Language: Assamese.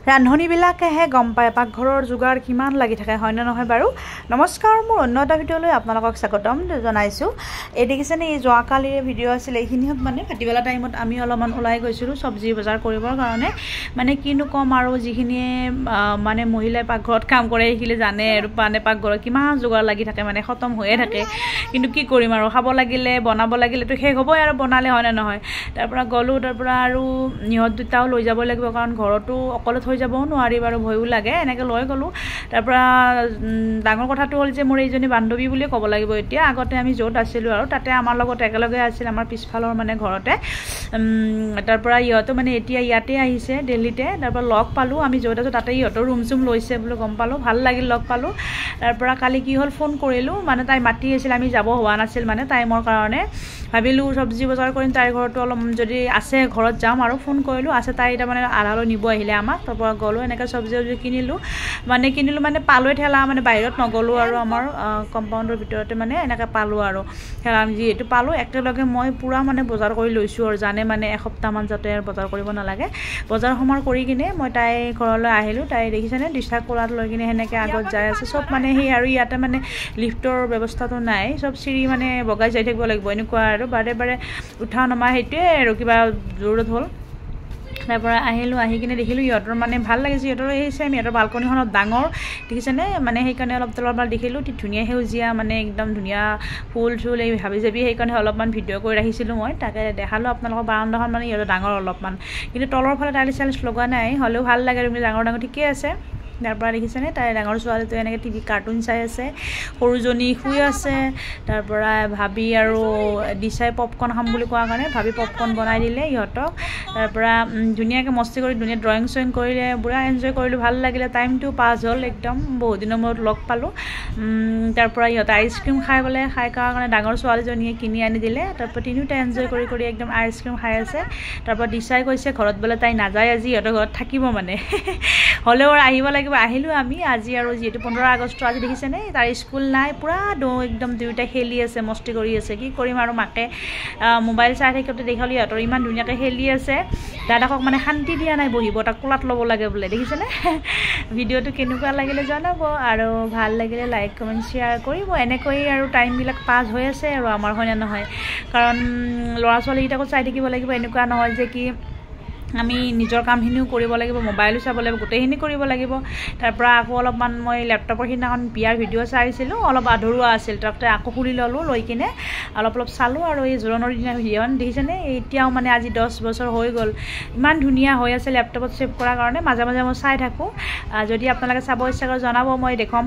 ৰান্ধনীবিলাকেহে গম পায় পাকঘৰৰ যোগাৰ কিমান লাগি থাকে হয় না নহয় বাৰু। নমস্কাৰ, মোৰ অন্য এটা ভিডিঅ'লৈ আপোনালোকক স্বাগতম জনাইছোঁ। এই দেখিছেনে, এই যোৱাকালিৰ ভিডিঅ' আছিলে। এইখিনিত মানে ভাটিবেলা টাইমত আমি অলপমান ওলাই গৈছিলোঁ চব্জি বজাৰ কৰিবৰ কাৰণে। মানে কিনো ক'ম আৰু, যিখিনিয়ে মানে মহিলাই পাকঘৰত কাম কৰে সেইখিনি জানে আৰু মানে পাকঘৰত কিমান যোগাৰ লাগি থাকে, মানে খতম হৈয়ে থাকে। কিন্তু কি কৰিম আৰু, খাব লাগিলে বনাব লাগিলেতো শেষ হ'বই আৰু বনালে হয় নে নহয়। তাৰপৰা গ'লোঁ, তাৰপৰা আৰু ইহঁত দুটাও লৈ যাব লাগিব, কাৰণ ঘৰতো অকলে থৈ যাবও নোৱাৰি বাৰু, ভয়ো লাগে। এনেকৈ লৈ গ'লোঁ। তাৰপৰা ডাঙৰ কথাটো হ'ল যে মোৰ এইজনী বান্ধৱী বুলিয়ে ক'ব লাগিব এতিয়া। আগতে আমি য'ত আছিলোঁ আৰু তাতে আমাৰ লগত একেলগে আছিল, আমাৰ পিছফালৰ মানে ঘৰতে। তাৰপৰা ইহঁতো মানে এতিয়া ইয়াতে আহিছে দিল্লীতে। তাৰপৰা লগ পালোঁ, আমি য'ত আছোঁ তাতে ইহঁতৰ ৰুম চুম লৈছে বুলি গম পালোঁ, ভাল লাগিল লগ পালোঁ। তাৰপৰা কালি কি হ'ল, ফোন কৰিলোঁ, মানে তাই মাতি আছিল, আমি যাব হোৱা নাছিল মানে টাইমৰ কাৰণে। ভাবিলোঁ চব্জি বজাৰ কৰিম, তাইৰ ঘৰতো অলপ যদি আছে ঘৰত যাম আৰু। ফোন কৰিলোঁ, আছে তাই তাৰমানে আধালৈ নিব আহিলে আমাক। তাৰপৰা গ'লোঁ, এনেকৈ চব্জি কিনিলোঁ মানে পালোঁ ঠেলা, মানে বাহিৰত নগ'লোঁ আৰু আমাৰ কম্পাউণ্ডৰ ভিতৰতে মানে এনেকৈ পালোঁ আৰু ঠেলা। যিহেতু পালোঁ একেলগে মই পূৰা মানে বজাৰ কৰি লৈছোঁ আৰু, জানে মানে এসপ্তাহমান যাতে আৰু বজাৰ কৰিব নালাগে। বজাৰ সমাৰ কৰি কিনে মই তাই ঘৰলৈ আহিলোঁ। তাই দেখিছেনে দিশা কোলাত লৈ কিনে সেনেকৈ আগত যাই আছে। চব মানে সেই আৰু ইয়াতে মানে লিফ্টৰ ব্যৱস্থাটো নাই, চব চিৰি মানে বগাই যাই থাকিব লাগিব এনেকুৱা আৰু, বাৰে বাৰে উঠা নমা, সেইটোৱে আৰু কিবা জৰুৰত হ'ল। তাৰপৰা আহিলোঁ, আহি কিনে দেখিলোঁ ইহঁতৰ মানে ভাল লাগিছে। সিহঁতৰ এই চেম সিহঁতৰ বালকনিখনত ডাঙৰ দেখিছেনে, মানে সেইকাৰণে অলপ তলৰ দেখিলোঁ ধুনীয়া সেউজীয়া, মানে একদম ধুনীয়া ফুল চুল এই ভাবি যাবি, সেইকাৰণে অলপমান ভিডিঅ' কৰি ৰাখিছিলোঁ মই। তাকে দেখালোঁ আপোনালোকৰ বাৰান্দাখন, মানে ইহঁতৰ ডাঙৰ অলপমান, কিন্তু তলৰ ফালে টাইলছ চাইলছ লগোৱা নাই, হ'লেও ভাল লাগে তুমি ডাঙৰ ডাঙৰ ঠিকেই আছে। তাৰপৰা দেখিছেনে তাই ডাঙৰ ছোৱালীটো এনেকৈ টিভি কাৰ্টুন চাই আছে, সৰুজনী শুই আছে। তাৰপৰা ভাবি আৰু দিচাই পপকৰ্ণ খাম বুলি কোৱাৰ কাৰণে ভাবি পপকৰ্ণ বনাই দিলে ইহঁতক। তাৰপৰা ধুনীয়াকৈ মস্তি কৰি ধুনীয়া ড্ৰয়িং চয়িং কৰিলে, পুৰা এনজয় কৰিলোঁ, ভাল লাগিলে, টাইমটো পাছ হ'ল একদম, বহুত দিনৰ মূৰত লগ পালোঁ। তাৰপৰা ইহঁতে আইচক্ৰীম খাই বোলে, খাই খোৱাৰ কাৰণে ডাঙৰ ছোৱালীজনীয়ে কিনি আনি দিলে। তাৰপৰা তিনিওটা এনজয় কৰি কৰি একদম আইচক্ৰীম খাই আছে। তাৰপৰা দিচাই কৈছে ঘৰত বোলে তাই নাযায় আজি, সিহঁতৰ ঘৰত থাকিব মানে হ'লেও আহিব লাগিব। আহিলোঁ আমি আজি, আৰু যিহেতু 15 আগষ্ট আজি দেখিছেনে, তাৰ স্কুল নাই, পূৰা একদম দুয়োটাই খেলি আছে, মস্তি কৰি আছে। কি কৰিম আৰু, মাকে মোবাইল চাই থাকোঁতে দেখালোঁ ইহঁতৰ ইমান ধুনীয়াকৈ খেলি আছে। দাদাকক মানে শান্তি দিয়া নাই বহিব, তাক কোলাত ল'ব লাগে বোলে, দেখিছেনে। ভিডিঅ'টো কেনেকুৱা লাগিলে জনাব, আৰু ভাল লাগিলে লাইক কমেণ্ট শ্বেয়াৰ কৰিব। এনেকৈয়ে আৰু টাইমবিলাক পাছ হৈ আছে আৰু আমাৰ, হয়নে নহয়। কাৰণ ল'ৰা ছোৱালীকেইটাকো চাই থাকিব লাগিব, এনেকুৱা নহয় যে কি আমি নিজৰ কামখিনিও কৰিব লাগিব, মোবাইলো চাব লাগিব, গোটেইখিনি কৰিব লাগিব। তাৰপৰা আকৌ অলপমান মই লেপটপৰ সিদিনাখন বিয়াৰ ভিডিঅ' চাইছিলোঁ, অলপ আধৰুৱা আছিল, তাতে আকৌ খুলি ল'লোঁ, লৈ কিনে অলপ চালোঁ। আৰু এই জোৰোণৰ দিনা ভিডিঅ'খন দেখিছেনে, এতিয়াও মানে আজি 10 বছৰ হৈ গ'ল, ইমান ধুনীয়া হৈ আছে লেপটপত ছেভ কৰাৰ কাৰণে। মাজে মাজে মই চাই থাকোঁ, যদি আপোনালোকে চাব ইচ্ছা কৰে জনাব, মই দেখুৱাম।